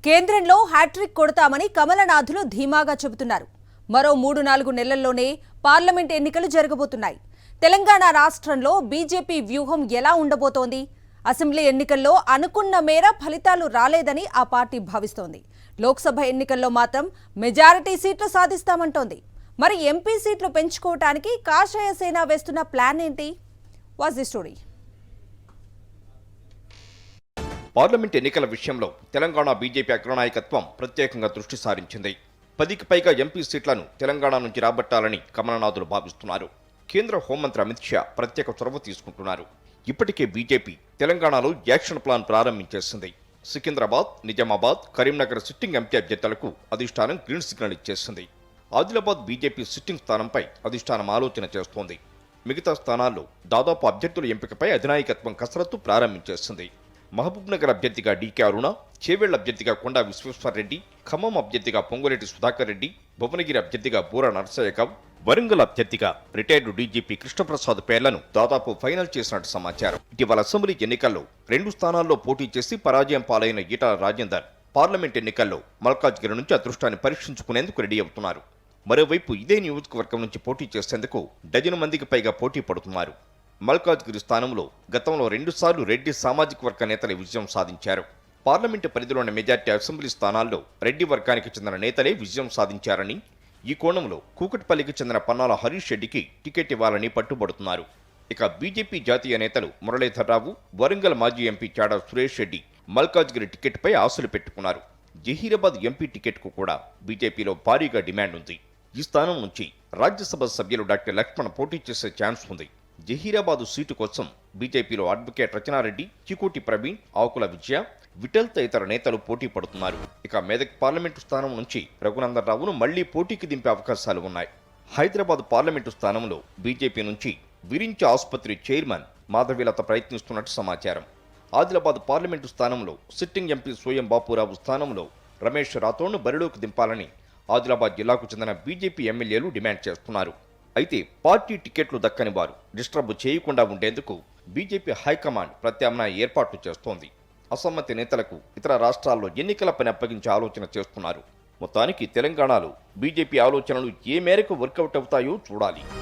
కేంద్రంలో హ్యాట్రిక్ కొడతామని కమలనాథులు ధీమాగా చెబుతున్నారు. మరో 3-4 నెలల్లోనే పార్లమెంట్ ఎన్నికలు జరగబోతున్నాయి. తెలంగాణ రాష్ట్రంలో బీజేపీ వ్యూహం ఎలా ఉండబోతోంది? అసెంబ్లీ ఎన్నికల్లో అనుకున్న మేర ఫలితాలు రాలేదని ఆ పార్టీ భావిస్తోంది. లోక్సభ ఎన్నికల్లో మాత్రం మెజారిటీ సీట్లు సాధిస్తామంటోంది. మరి ఎంపీ సీట్లు పెంచుకోవడానికి కాషాయ సేన వేస్తున్న ప్లాన్ ఏంటి? Watch the story. పార్లమెంట్ ఎన్నికల విషయంలో తెలంగాణ బీజేపీ అగ్రనాయకత్వం ప్రత్యేకంగా దృష్టి సారించింది. 10కి పైగా ఎంపీ సీట్లను తెలంగాణ నుంచి రాబట్టాలని కమలనాథులు భావిస్తున్నారు. కేంద్ర హోంమంత్రి అమిత్ షా ప్రత్యేక చొరవ తీసుకుంటున్నారు. ఇప్పటికే బీజేపీ తెలంగాణలో యాక్షన్ ప్లాన్ ప్రారంభించేసింది. సికింద్రాబాద్, నిజామాబాద్, కరీంనగర్ సిట్టింగ్ ఎంపీ అభ్యర్థులకు అధిష్టానం గ్రీన్ సిగ్నల్ ఇచ్చేసింది. ఆదిలాబాద్ బీజేపీ సిట్టింగ్ స్థానంపై అధిష్టానం ఆలోచన చేస్తోంది. మిగతా స్థానాల్లో దాదాపు అభ్యర్థుల ఎంపికపై అధినాయకత్వం కసరత్తు ప్రారంభించేసింది. మహబూబ్ నగర్ అభ్యర్థిగా డీకే అరుణ, చేవేళ్ల అభ్యర్థిగా కొండా విశ్వేశ్వరరెడ్డి, ఖమ్మం అభ్యర్థిగా పొంగులేటి సుధాకర్ రెడ్డి, భువనగిరి అభ్యర్థిగా బూర నరసయ్యగౌడ్, వరంగల్ అభ్యర్థిగా రిటైర్డు డీజీపీ కృష్ణప్రసాద్ పేర్లను దాదాపు ఫైనల్ చేసినట్టు సమాచారం. ఇటీవల అసెంబ్లీ ఎన్నికల్లో 2 స్థానాల్లో పోటీ చేసి పరాజయం పాలైన ఈటల రాజేందర్ పార్లమెంట్ ఎన్నికల్లో మల్కాజ్గిరి నుంచి అదృష్టాన్ని పరీక్షించుకునేందుకు రెడీ అవుతున్నారు. మరోవైపు ఇదే నియోజకవర్గం నుంచి పోటీ చేసేందుకు డజను మందికి పైగా పోటీ పడుతున్నారు. మల్కాజ్గిరి స్థానంలో గతంలో 2 సార్లు రెడ్డి సామాజిక వర్గ నేతలే విజయం సాధించారు. పార్లమెంటు పరిధిలోని మెజార్టీ అసెంబ్లీ స్థానాల్లో రెడ్డి వర్గానికి చెందిన నేతలే విజయం సాధించారని, ఈ కోణంలో కూకట్పల్లికి చెందిన పన్నాల హరీష్ రెడ్డికి టికెట్ ఇవ్వాలని పట్టుబడుతున్నారు. ఇక బీజేపీ జాతీయ నేతలు మురళీధర్రావు, వరంగల్ మాజీ ఎంపీ చాడా సురేష్ రెడ్డి మల్కాజ్గిరి టికెట్పై ఆశలు పెట్టుకున్నారు. జహీరాబాద్ ఎంపీ టికెట్కు కూడా బీజేపీలో భారీగా డిమాండ్ ఉంది. ఈ స్థానం నుంచి రాజ్యసభ సభ్యులు డాక్టర్ లక్ష్మణ్ పోటీ చేసే ఛాన్స్ ఉంది. జహీరాబాదు సీటు కోసం బీజేపీలో అడ్వకేట్ రచనారెడ్డి, చికోటి ప్రవీణ్, ఆకుల విజయ, విఠల్ తదితర నేతలు పోటీ పడుతున్నారు. ఇక మెదక్ పార్లమెంటు స్థానం నుంచి రఘునందన్ రావును మళ్లీ పోటీకి దింపే అవకాశాలు ఉన్నాయి. హైదరాబాద్ పార్లమెంటు స్థానంలో బీజేపీ నుంచి విరించి ఆసుపత్రి చైర్మన్ మాధవీలత ప్రయత్నిస్తున్నట్టు సమాచారం. ఆదిలాబాద్ పార్లమెంటు స్థానంలో సిట్టింగ్ ఎంపీ సోయం బాపురావు స్థానంలో రమేష్ రాథోడ్ను బరిలోకి దింపాలని ఆదిలాబాద్ జిల్లాకు చెందిన బీజేపీ ఎమ్మెల్యేలు డిమాండ్ చేస్తున్నారు. అయితే పార్టీ టికెట్లు దక్కని వారు డిస్టర్బ్ చేయకుండా ఉండేందుకు బీజేపీ హైకమాండ్ ప్రత్యామ్నాయ ఏర్పాట్లు చేస్తోంది. అసమ్మతి నేతలకు ఇతర రాష్ట్రాల్లో ఎన్నికల పని అప్పగించే ఆలోచన చేస్తున్నారు. మొత్తానికి తెలంగాణలో బీజేపీ ఆలోచనలు ఏ మేరకు వర్కౌట్ అవుతాయో చూడాలి.